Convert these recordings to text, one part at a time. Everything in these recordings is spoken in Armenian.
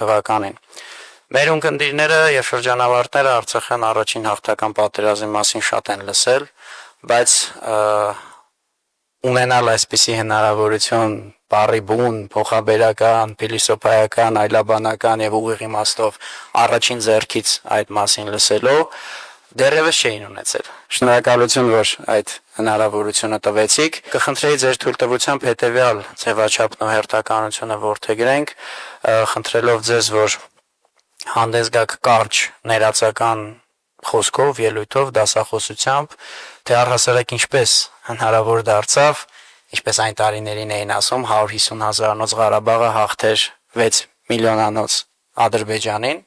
թվականին։ Մեր ունկնդիրները եւ շրջանավարտները Արցախյան առաջին հաղթական պատերազմի մասին շատ են լսել, բայց ունենալ այսպիսի հնարավորություն բարի բուն, փոխաբերական, փիլիսոփայական, այլաբանական եւ ուղիղ իմաստով առաջին ձեռքից այդ մասին լսելով դեռևս չէին ունեցել։ Շնորհակալություն, որ այդ հնարավորությունը տվեցիք։ Կխնդրեի ձեր թույլտվությամբ հետեւյալ ձևաչափն ու հերթականությունը որդեգրենք, խնդրելով ձեզ, որ հանդես գաք կարճ ներածական խոսքով, ելույթով, դասախոսությամբ, թե առհասարակ ինչպես հնարավոր դարձավ, ինչպես այն տարիներին էին ասում, 150,000-անոց Ղարաբաղը հաղթեր 6 միլիոնանոց Ադրբեջանին,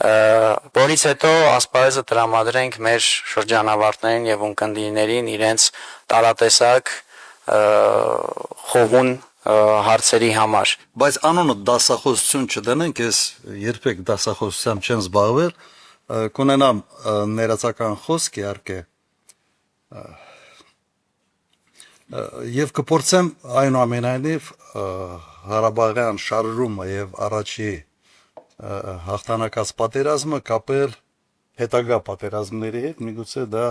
որից հետո ասպարեզը տրամադրենք մեր շրջանավարտներին եւ ունկնդիրներին իրենց տարատեսակ խոհուն հարցերի համար։ Բայց անոնը դասախոսություն չդնենք, ես երբեք դասախոսությամբ չեմ զբաղվել, կունենամ ներածական խոսք իհարկե եւ կփորձեմ այնուամենայնիվ Ղարաբաղյան շարժումը եւ առաջի հաղթանակած պատերազմը կապել հետագա պատերազմների հետ, միգուցե դա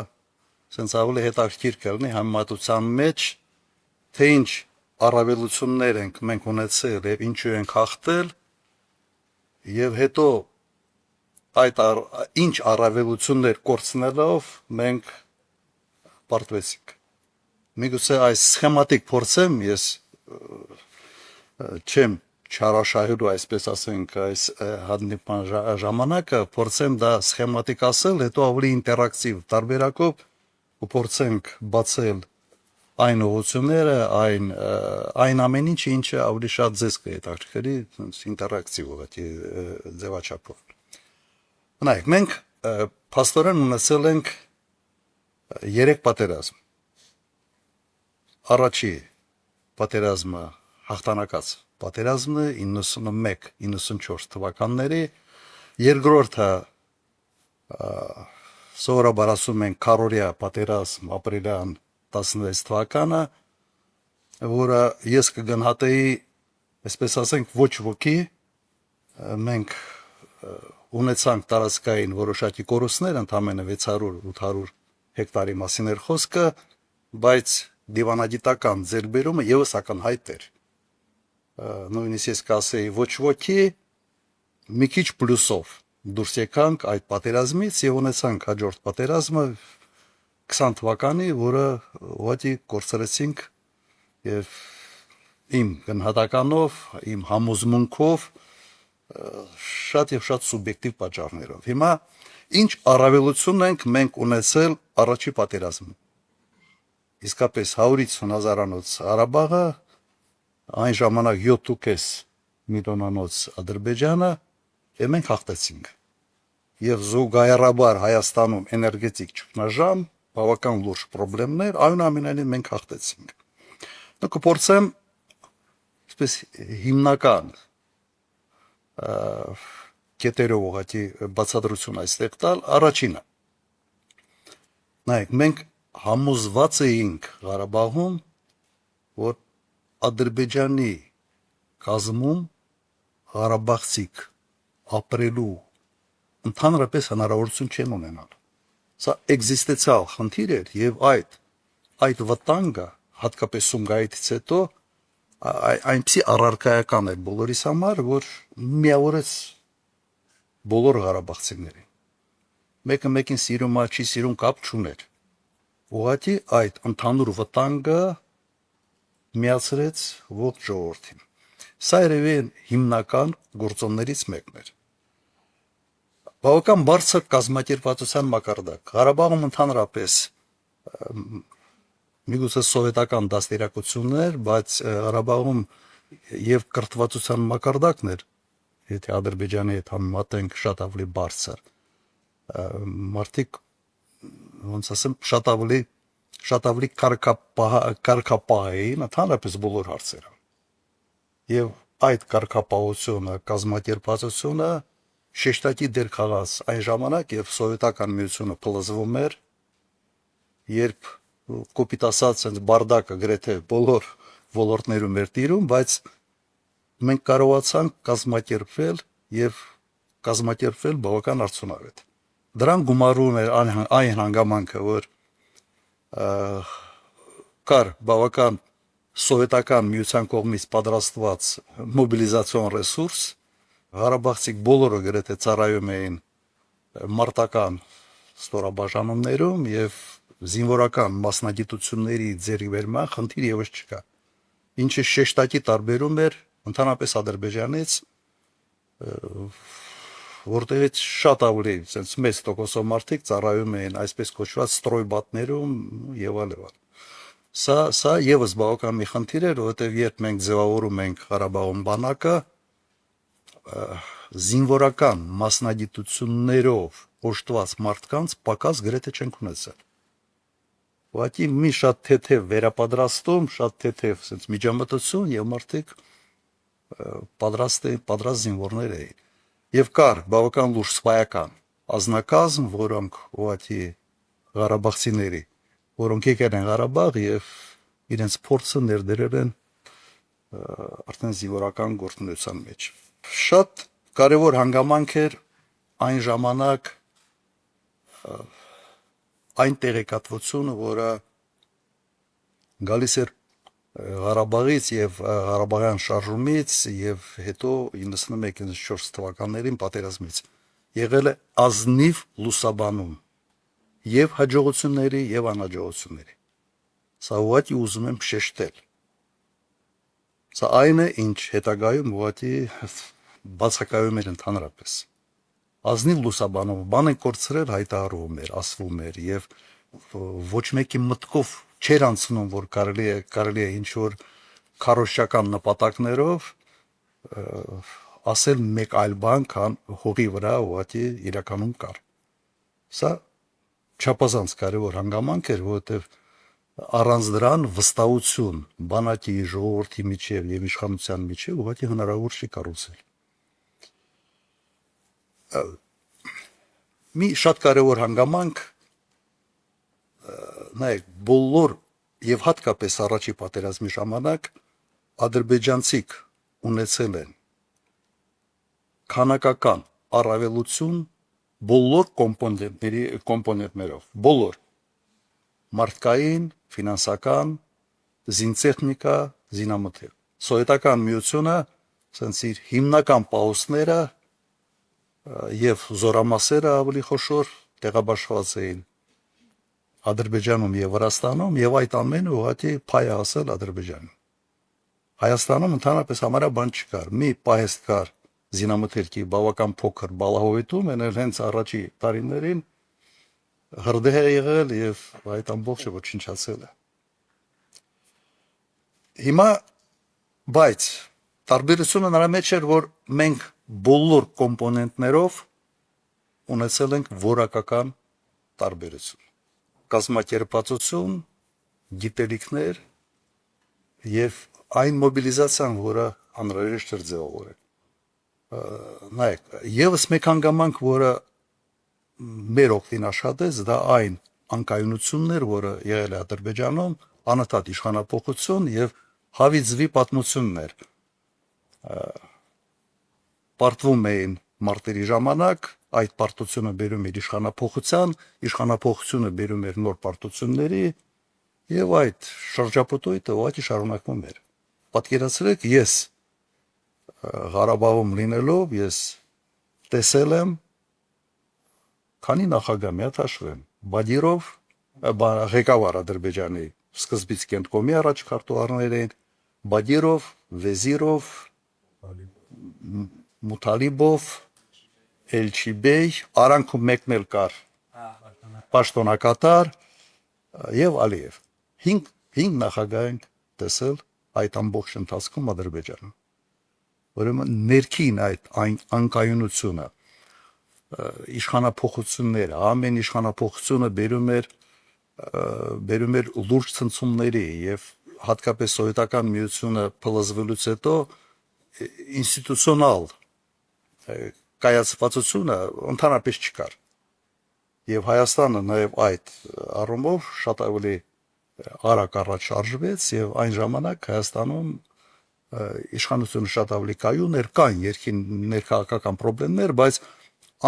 sense ավելի հետաքրքիր կլինի համեմատության մեջ, թե ինչ առավելություններ ենք մենք ունեցել եւ ինչու ենք հաղթել եւ հետո այդ ինչ առավելություններ կորցնելով մենք պարտվեցինք։ Միգուցե այս սխեմատիկ փորձեմ ես չեմ չարաշահելու, այսպես ասենք, այս հանդիպման ժամանակը փորձեմ դա սխեմատիկ ասել, հետո ավելի ինտերակտիվ տարբերակով ու փորձենք բացել այն ուղղությունները, այն ամեն ինչը ավելի շատ ձեզ կհետաքրքրի ինտերակտիվ ուղղակի ձևաչափով։ Նայեք, մենք փաստորեն ունեցել ենք 3 պատերազմ։ Առաջի պատերազմը հաղթանակած պատերազմն է 91-94 թվականների, երկրորդը սովորաբար ասում են քարորիա պատերազմ ապրիլյան 16 թվականը, որը ես կգնահատեի, այսպես ասենք, ոչ ոքի, մենք ունեցանք տարածքային որոշակի կորուստներ, ընդամենը 600-800 հեկտարի մասին էր խոսքը, բայց դիվանագիտական ձեռքբերումը եւս ակնհայտ էր։ Նույնիսկ ես կասեի ոչ ոքի մի քիչ պլյուսով դուրս եկանք այդ պատերազմից եւ ունեցանք հաջորդ պատերազմը 20 թվականի, որը ուղղակի կորցրեցինք եւ իմ գնահատականով, իմ համոզմունքով շատ եւ շատ սուբյեկտիվ պատճառներով։ Հիմա ինչ առավելություն ենք մենք ունեցել առաջի պատերազմում։ Իսկապես 150,000-անոց Ղարաբաղը, այն ժամանակ 7.5 միլիոնանոց Ադրբեջանը եւ մենք հաղթեցինք։ Եվ զուգահեռաբար Հայաստանում էներգետիկ ճգնաժամ, բավական լուրջ խնդիրներ, այնուամենայնիվ մենք հաղթեցինք։ Նո կփորձեմ այսպես հիմնական կետերով ուղղակի բացատրություն այստեղ տալ։ Առաջինը։ Նայեք, մենք համոզված էինք Ղարաբաղում, որ Ադրբեջանի կազմում Ղարաբաղցիք ապրելու ընդհանրապես հնարավորություն չեն ունենալ։ Սա էգզիստենցիալ խնդիր էր եւ այդ վտանգը հատկապես Սումգայիթից հետո այնպեսի առարկայական էր բոլորիս համար, որ միավորեց բոլոր ղարաբաղցիներին։ Մեկը մեկին սիրում է, չի սիրում կապ չուներ։ Ուղղակի այդ ընդհանուր վտանգը միացրեց ողջ ժողովրդին։ Սա երևի հիմնական գործոններից մեկն էր։ Բավական բարձր կազմակերպվածության մակարդակ։ Ղարաբաղում ընդհանրապես միգուցե սովետական դաստիարակություններ, բայց Ղարաբաղում եւ կրթվածության մակարդակն էր, եթե Ադրբեջանի հետ համեմատենք, շատ ավելի բարձր։ Մարդիկ ոնց ասեմ, շատ ավելի կարգապահ էին ընդհանրապես բոլոր հարցերով։ Եվ այդ կարգապահությունը, կազմակերպվածությունը շեշտակի դեր խաղաց այն ժամանակ, երբ սովետական միությունը փլզվում էր, երբ կոպիտ ասած բարդակը գրեթե բոլոր ոլորտներում էր տիրում, բայց մենք կարողացանք կազմակերպվել եւ կազմակերպվել բավական արդյունավետ։ Դրան գումարում էր այն հանգամանքը, որ կար բավական սովետական միության կողմից պատրաստված մոբիլիզացիոն ռեսուրս, Ղարաբաղցիք բոլորը գրեթե ծառայում էին մարտական ստորաբաժանումներում եւ զինվորական մասնագիտությունների ձեռքբերման խնդիր եւս չկա։ Ինչը շեշտակի տարբերում էր ընդհանրապես Ադրբեջանից, որտեղից շատ ավելի sense մեծ տոկոսով մարդիկ ծառայում էին այսպես կոչված ստրոյբատներում եւ այլն։ Սա եւս բավական մի խնդիր էր, որովհետեւ երբ մենք ձևավորում ենք Ղարաբաղում բանակը, զինվորական մասնագիտություններով օժտված մարդկանց պակաս գրեթե չենք ունեցել։ Ուղղակի մի շատ թեթև վերապատրաստում, շատ թեթև sense միջամտություն եւ մարդիկ պատրաստ զինվորներ էին։ Եվ կար բավական լուրջ սպայական ազնագազմ, որոնք ուղղակի Ղարաբաղցիների, որոնք եկել են Ղարաբաղ եւ իրենց փորձը ներդրել են արդեն զինվորական գործունեության մեջ։ Շատ կարևոր հանգամանք էր այն ժամանակ այն տեղեկատվությունը, որը գալիս էր Ղարաբաղից եւ Ղարաբաղյան շարժումից եւ հետո 91-94 թվականներին պատերազմից եղել է ազնիվ լուսաբանում եւ հաջողությունների եւ անհաջողությունների։ Սա ուղղակի ուզում եմ շեշտել։ Սա այն է, ինչ հետագայում ուղղակի բացակայում էր ընդհանրապես։ Ազնիվ լուսաբանում, բան են կորցրել, հայտարարվում էր, ասվում էր եւ ոչ մեկի մտքով չէր անցնում, որ կարելի է ինչ որ քարոզչական նպատակներով ասել մեկ այլ բան, քան հողի վրա ուղղակի իրականում կար։ Սա չափազանց կարևոր հանգամանք էր, որովհետև առանց դրան վստահություն բանակի, ժողովրդի միջև եւ իշխանության միջև ուղղակի հնարավոր չի կառուցել։ Մի շատ կարևոր հանգամանք նայեք, բոլոր եւ հատկապես առաջի պատերազմի ժամանակ ադրբեջանցիք ունեցել են քանակական առավելություն բոլոր կոմպոնենտներով, բոլոր մարդկային, ֆինանսական, զինտեխնիկա, զինամթերք։ Սովետական միությունը sense իր հիմնական պահոստները եւ զորամասերը ավելի խոշոր տեղաբաշխված էին Ադրբեջանում եւ Վրաստանում եւ այդ ամենը ուղղակի փայ հասել Ադրբեջանին։ Հայաստանում ընդհանրապես համարաբան չկար։ Մի պահեստ կար զինամթերքի բավական փոքր բալահովետում, այն հենց առաջի տարիներին հրդեհ է եղել եւ այդ ամբողջը ոչնչացել է։ Հիմա բայց տարբերությունը նրա մեջ էր, որ մենք բոլոր կոմպոնենտներով ունեցել ենք որակական տարբերություն։ Կազմակերպվածություն, գիտելիքներ եւ այն մոբիլիզացիան, որը անհրաժեշտ էր ձևավորել։ Նայեք, եւս մեկ հանգամանք, որը մեր օգտին աշխատեց, դա այն անկայունությունն էր, որը եղել է Ադրբեջանում, անընդհատ իշխանապողություն եւ հավիձվի պատմություններ։ Պարտվում էին մարտերի ժամանակ, այդ պարտությունը բերում էր իշխանապողության, իշխանապողությունը բերում էր նոր պարտությունների եւ այդ շրջապտույտը ուղղակի շարունակվում էր։ Պատկերացրեք, ես Ղարաբաղում լինելով ես տեսել եմ քանի նախագահ մի հատ հաշվեմ Բադիրով ղեկավար Ադրբեջանի սկզբից Կենտկոմի առաջխարտուղարներ էին Բադիրով, Վեզիրով, Մութալիբով, Էլչիբեյ, Արանքում մեկն էլ կար պաշտոնակատար եւ Ալիև։ 5 նախագահ ենք տեսել այդ ամբողջ ընթացքում Ադրբեջանում։ Ուրեմն ներքին այդ անկայունությունը, իշխանապողությունները, ամեն իշխանապողությունը բերում էր լուրջ ցնցումների եւ հատկապես սովետական միությունը փլզվելուց հետո ինստիտուցիոնալ կայացվածությունը ընդհանրապես չկար։ Եվ Հայաստանը նաեւ այդ առումով շատ ավելի արագ առաջ շարժվեց եւ այն ժամանակ Հայաստանում իշխանությունը շատ ավելի կայուն էր, կան երկին ներքաղաքական խնդիրներ, բայց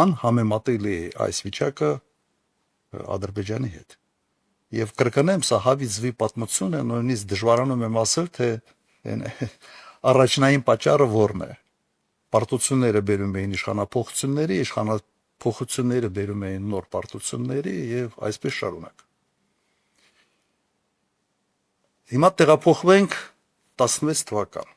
անհամեմատելի է այս վիճակը Ադրբեջանի հետ։ Եվ կրկնեմ, սա հավիզվի պատմություն է, նույնիսկ դժվարանում եմ ասել, թե առաջնային պատճառը որն է։ Պարտությունները բերում էին իշխանափոխությունների, իշխանափոխությունները բերում էին նոր պարտությունների եւ այսպես շարունակ։ Հիմա տեղափոխվենք 16 թվական։